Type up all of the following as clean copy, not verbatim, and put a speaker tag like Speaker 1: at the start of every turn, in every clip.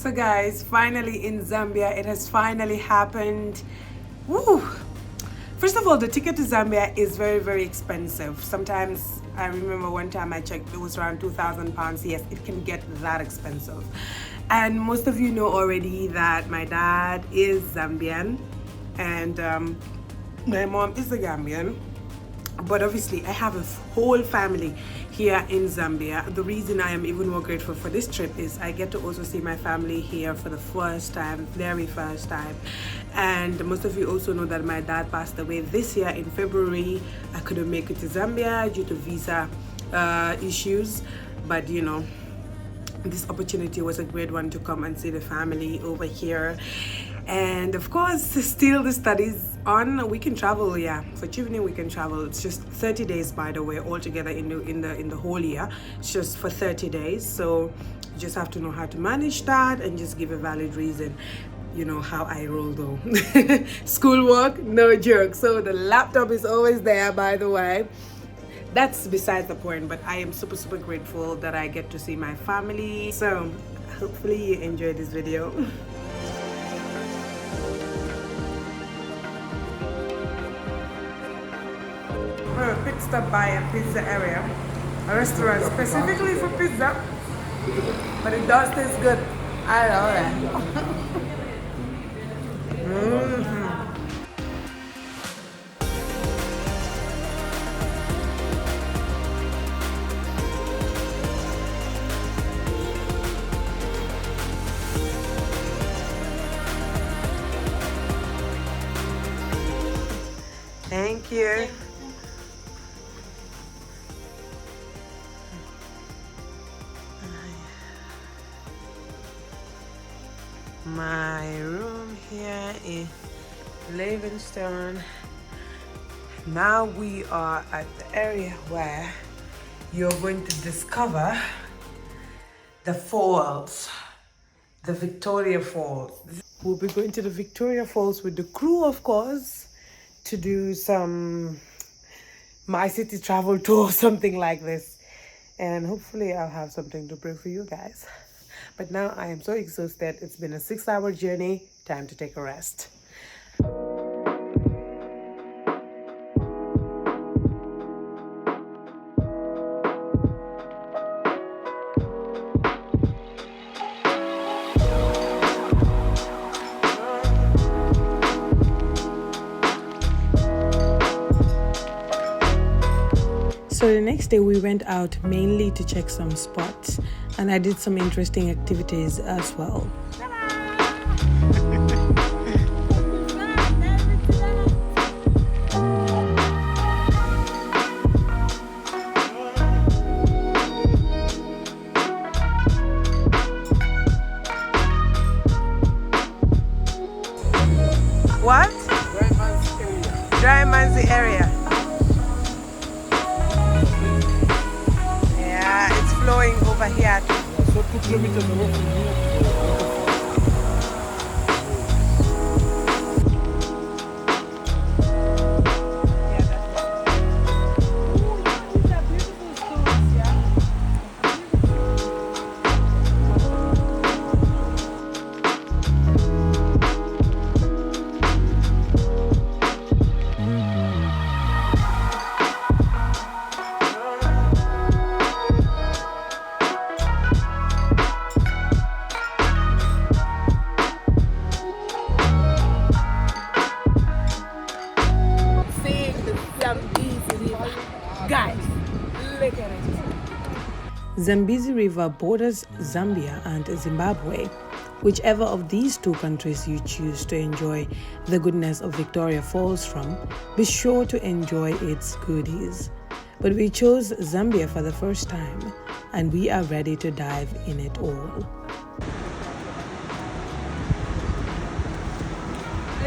Speaker 1: So guys, finally in Zambia, it has finally happened. Woo! First of all, the ticket to Zambia is very, very expensive. Sometimes, I remember one time I checked, it was around £2,000. Yes, it can get that expensive. And most of you know already that my dad is Zambian and my mom is a Gambian. But obviously I have a whole family here in Zambia. The reason I am even more grateful for this trip is I get to also see my family here for the first time, very first time. And most of you also know that my dad passed away this year in February. I couldn't make it to Zambia due to visa issues, but you know, this opportunity was a great one to come and see the family over here. And of course, still the studies on. We can travel, yeah, for evening we can travel. It's just 30 days, by the way, altogether in the whole year. It's just for 30 days, so you just have to know how to manage that and just give a valid reason. You know how I roll though. Schoolwork, no joke. So the laptop is always there, by the way. That's besides the point, but I am super grateful that I get to see my family. So hopefully you enjoy this video. We're a pit stop by a pizza area, a restaurant specifically for pizza, but it does taste good. I love it. Thank you. My room here in Livingstone. Now we are at the area where you're going to discover the falls, the Victoria Falls. We'll be going to the Victoria Falls with the crew, of course, to do some My City travel tour, something like this. And hopefully I'll have something to bring for you guys. But now I am so exhausted. It's been a 6-hour journey. Time to take a rest. So the next day we went out mainly to check some spots, and I did some interesting activities as well. What? Dry Manzi area. Flowing over here. So 2 kilometers away from here. Guys, look at it. Zambezi River borders Zambia and Zimbabwe. Whichever of these two countries you choose to enjoy the goodness of Victoria Falls from, be sure to enjoy its goodies. But we chose Zambia for the first time, and we are ready to dive in it all.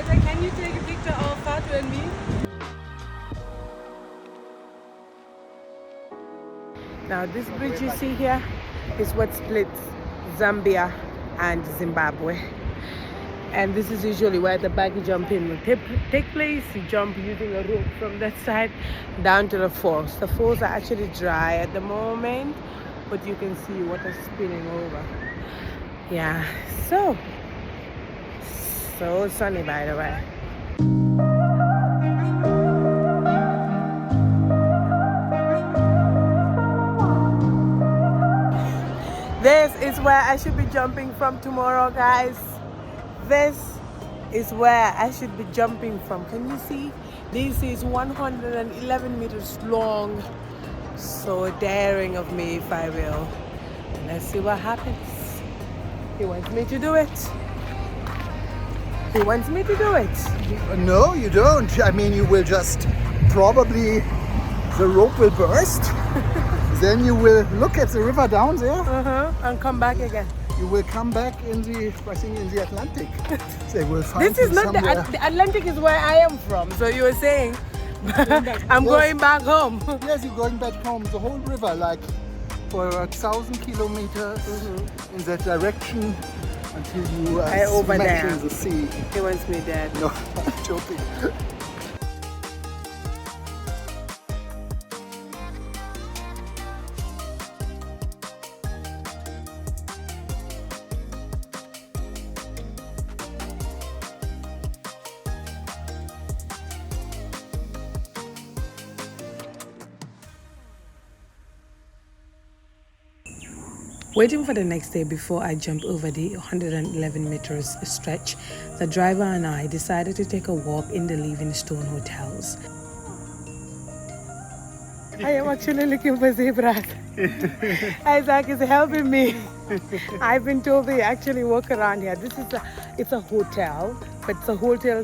Speaker 1: Can you take a picture of Fatou and me? Now this bridge you see here is what splits Zambia and Zimbabwe. And this is usually where the buggy jumping will take place. You jump using a rope from that side down to the falls. The falls are actually dry at the moment, but you can see water spinning over. Yeah, so sunny, by the way. This is where I should be jumping from tomorrow, guys. This is where I should be jumping from. Can you see? This is 111 meters long. So daring of me, if I will. Let's see what happens. He wants me to do it. He wants me to do it.
Speaker 2: No, you don't. I mean, you will just probably, the rope will burst. Then you will look at the river down there.
Speaker 1: And come back again.
Speaker 2: You will come back in the, I think, in the Atlantic. They will find
Speaker 1: This is
Speaker 2: you
Speaker 1: not
Speaker 2: somewhere.
Speaker 1: the Atlantic is where I am from. So you were saying, I'm going back home.
Speaker 2: Yes, you're going back home. The whole river, like for 1,000 kilometers in that direction until you
Speaker 1: over
Speaker 2: smash
Speaker 1: there.
Speaker 2: in the sea.
Speaker 1: He wants me dead.
Speaker 2: No, I'm joking.
Speaker 1: Waiting for the next day before I jump over the 111 meters stretch, the driver and I decided to take a walk in the Livingstone hotels. I am actually looking for zebras. Isaac is helping me. I've been told they actually walk around here. It's a hotel, but it's a hotel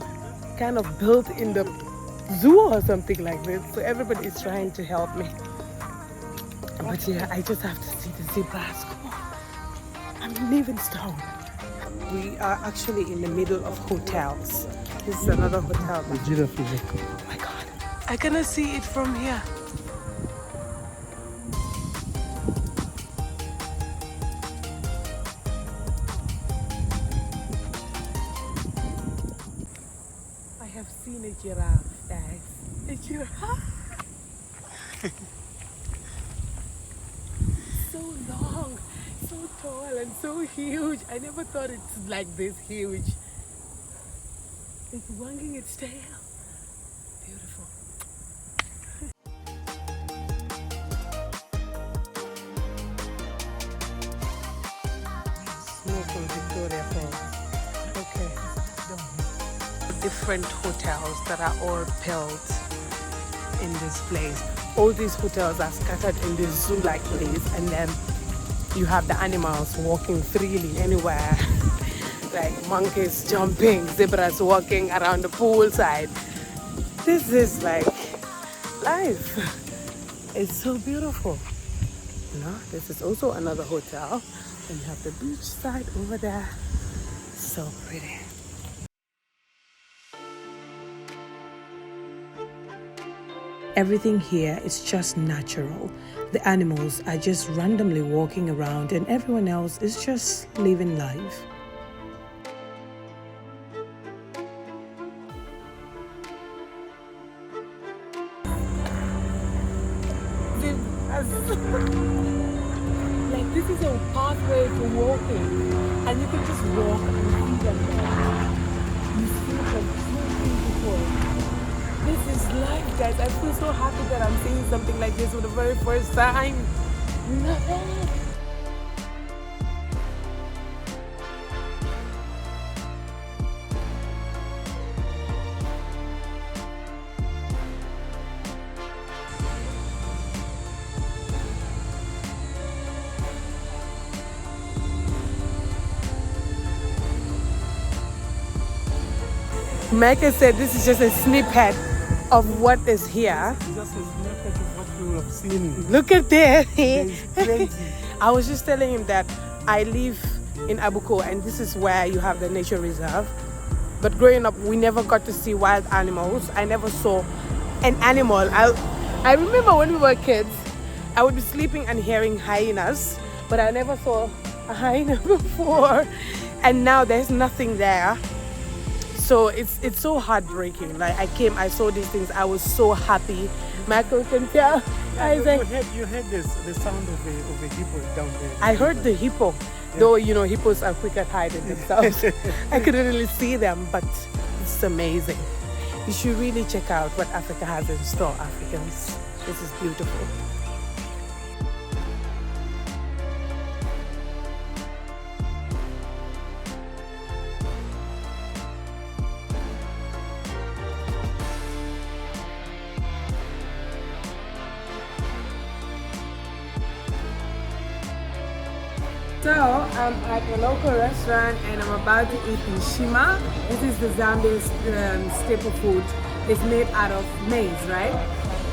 Speaker 1: kind of built in the zoo or something like this. So everybody is trying to help me. But yeah, I just have to see the zebras. Come on. I'm in Livingstone. We are actually in the middle of hotels. This is another hotel. Oh my God. I cannot see it from here. I have seen a giraffe, guys. A giraffe. So long, so tall and so huge. I never thought it's like this huge. It's wagging its tail. Beautiful. Snow from Victoria Falls. Okay. Different hotels that are all built in this place. All these hotels are scattered in this zoo-like place, and then you have the animals walking freely anywhere, like monkeys jumping, zebras walking around the poolside. This is like life. It's so beautiful. You know, this is also another hotel, and you have the beach side over there. So pretty. Everything here is just natural. The animals are just randomly walking around and everyone else is just living life. Like this is a pathway to walking and you can just walk and see them there. You see them so beautiful. This is life, guys. I feel so happy that I'm seeing something like this for the very first time. Micah said this is just a snippet of what is here.
Speaker 3: Just a snippet of what you have seen.
Speaker 1: Look at this.
Speaker 3: It's crazy.
Speaker 1: I was just telling him that I live in Abuko and this is where you have the nature reserve. But growing up, we never got to see wild animals. I never saw an animal. I remember when we were kids, I would be sleeping and hearing hyenas, but I never saw a hyena before. And now there's nothing there. So it's so heartbreaking. Like I saw these things, I was so happy. Michael can tell.
Speaker 3: You heard the sound of a hippo down there.
Speaker 1: I heard the hippo. Though, you know, hippos are quick at hiding themselves. I couldn't really see them, but it's amazing. You should really check out what Africa has in store, Africans. This is beautiful. So I'm at a local restaurant and I'm about to eat nshima. This is the Zambian staple food. It's made out of maize, right?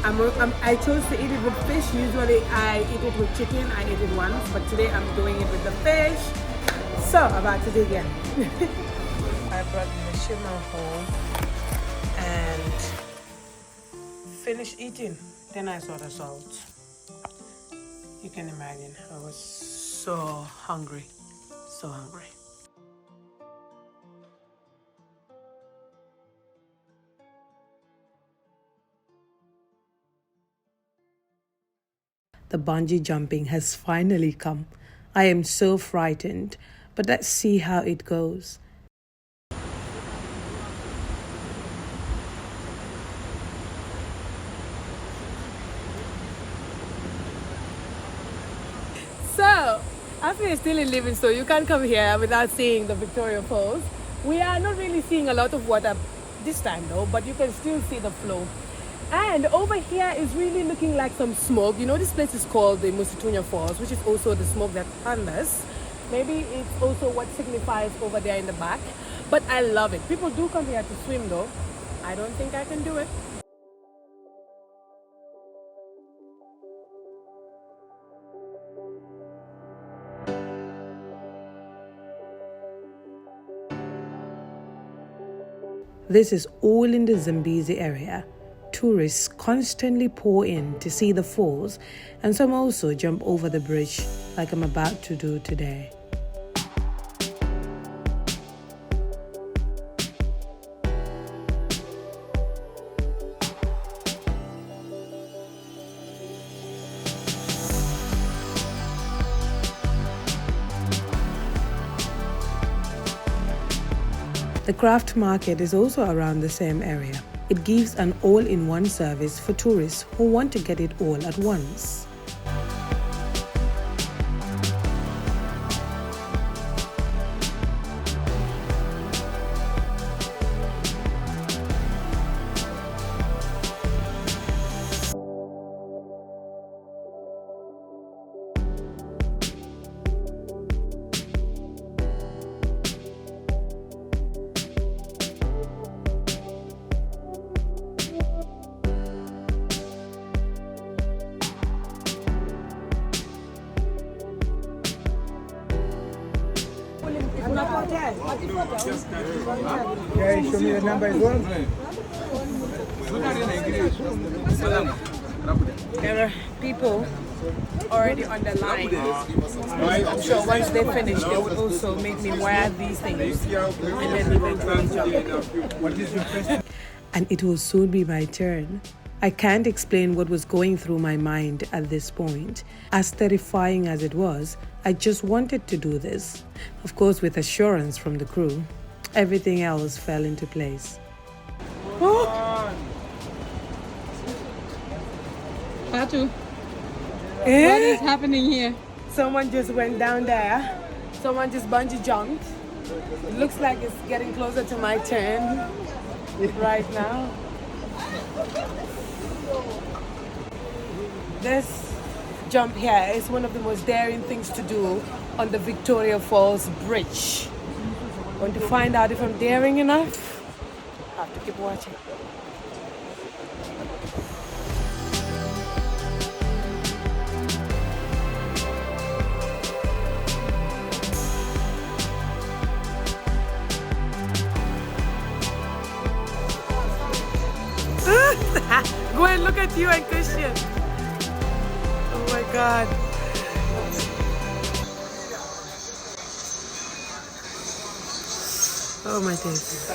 Speaker 1: I chose to eat it with fish. Usually I eat it with chicken. I ate it once, but today I'm doing it with the fish. So about to dig in. I brought nshima home and finished eating. Then I saw the salt. You can imagine, I was so hungry, so hungry. The bungee jumping has finally come. I am so frightened, but let's see how it goes. So, after you're still in Livingstone, you can't come here without seeing the Victoria Falls. We are not really seeing a lot of water this time though, but you can still see the flow. And over here is really looking like some smoke. You know, this place is called the Musitunya Falls, which is also the smoke that thunders. Maybe it's also what signifies over there in the back. But I love it. People do come here to swim though. I don't think I can do it. This is all in the Zambezi area. Tourists constantly pour in to see the falls, and some also jump over the bridge like I'm about to do today. The craft market is also around the same area. It gives an all-in-one service for tourists who want to get it all at once.
Speaker 3: Okay, show me the number as well.
Speaker 1: There are people already on the line. I'm sure once they finish, they would also make me wear these things and then eventually jump.
Speaker 3: What is your first?
Speaker 1: And it will soon be my turn. I can't explain what was going through my mind at this point. As terrifying as it was, I just wanted to do this. Of course, with assurance from the crew. Everything else fell into place. Oh.
Speaker 4: Fatou,
Speaker 1: Eh?
Speaker 4: what is happening here?
Speaker 1: Someone just went down there. Someone just bungee jumped. It looks like it's getting closer to my turn right now. This jump here is one of the most daring things to do on the Victoria Falls Bridge. Want to find out if I'm daring enough? I have to keep watching. Go and look at you and Christian. Oh my God. Oh my days.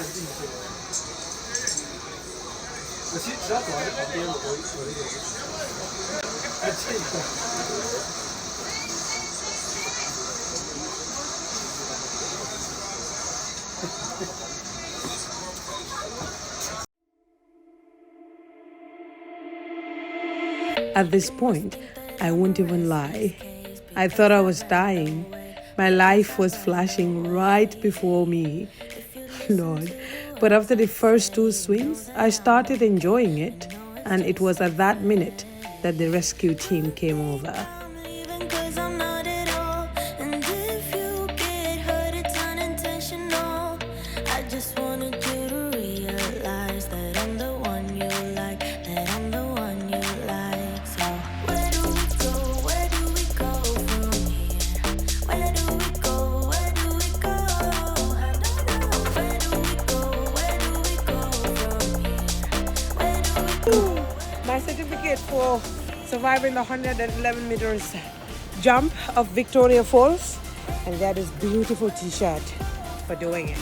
Speaker 1: At this point, I won't even lie. I thought I was dying. My life was flashing right before me. Lord. But after the first 2 swings, I started enjoying it. And it was at that minute that the rescue team came over. My certificate for surviving the 111 meters jump of Victoria Falls, and that is beautiful t-shirt for doing it.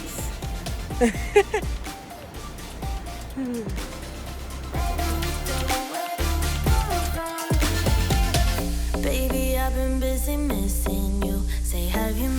Speaker 5: Baby, I've been busy missing you. Say, have you